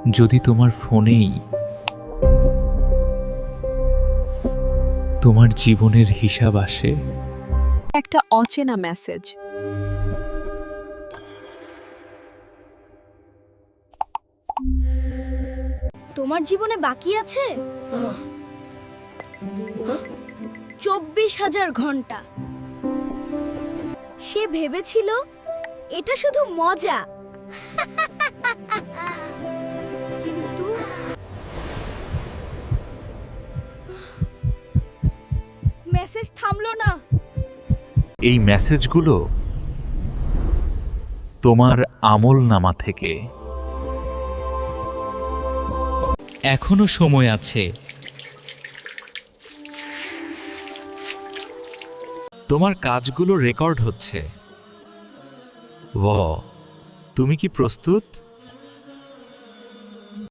যদি তোমার ফোনেই তোমার জীবনের হিসাব আসে, একটা অচেনা মেসেজ। তোমার জীবনে বাকি আছে 24,000 ঘন্টা। সে ভেবেছিল এটা শুধু মজা, কিন্তু মেসেজ থামলো না। এই মেসেজগুলো তোমার আমলনামা থেকে। এখনো সময় আছে। তোমার কাজগুলো রেকর্ড হচ্ছে। তুমি কি প্রস্তুত?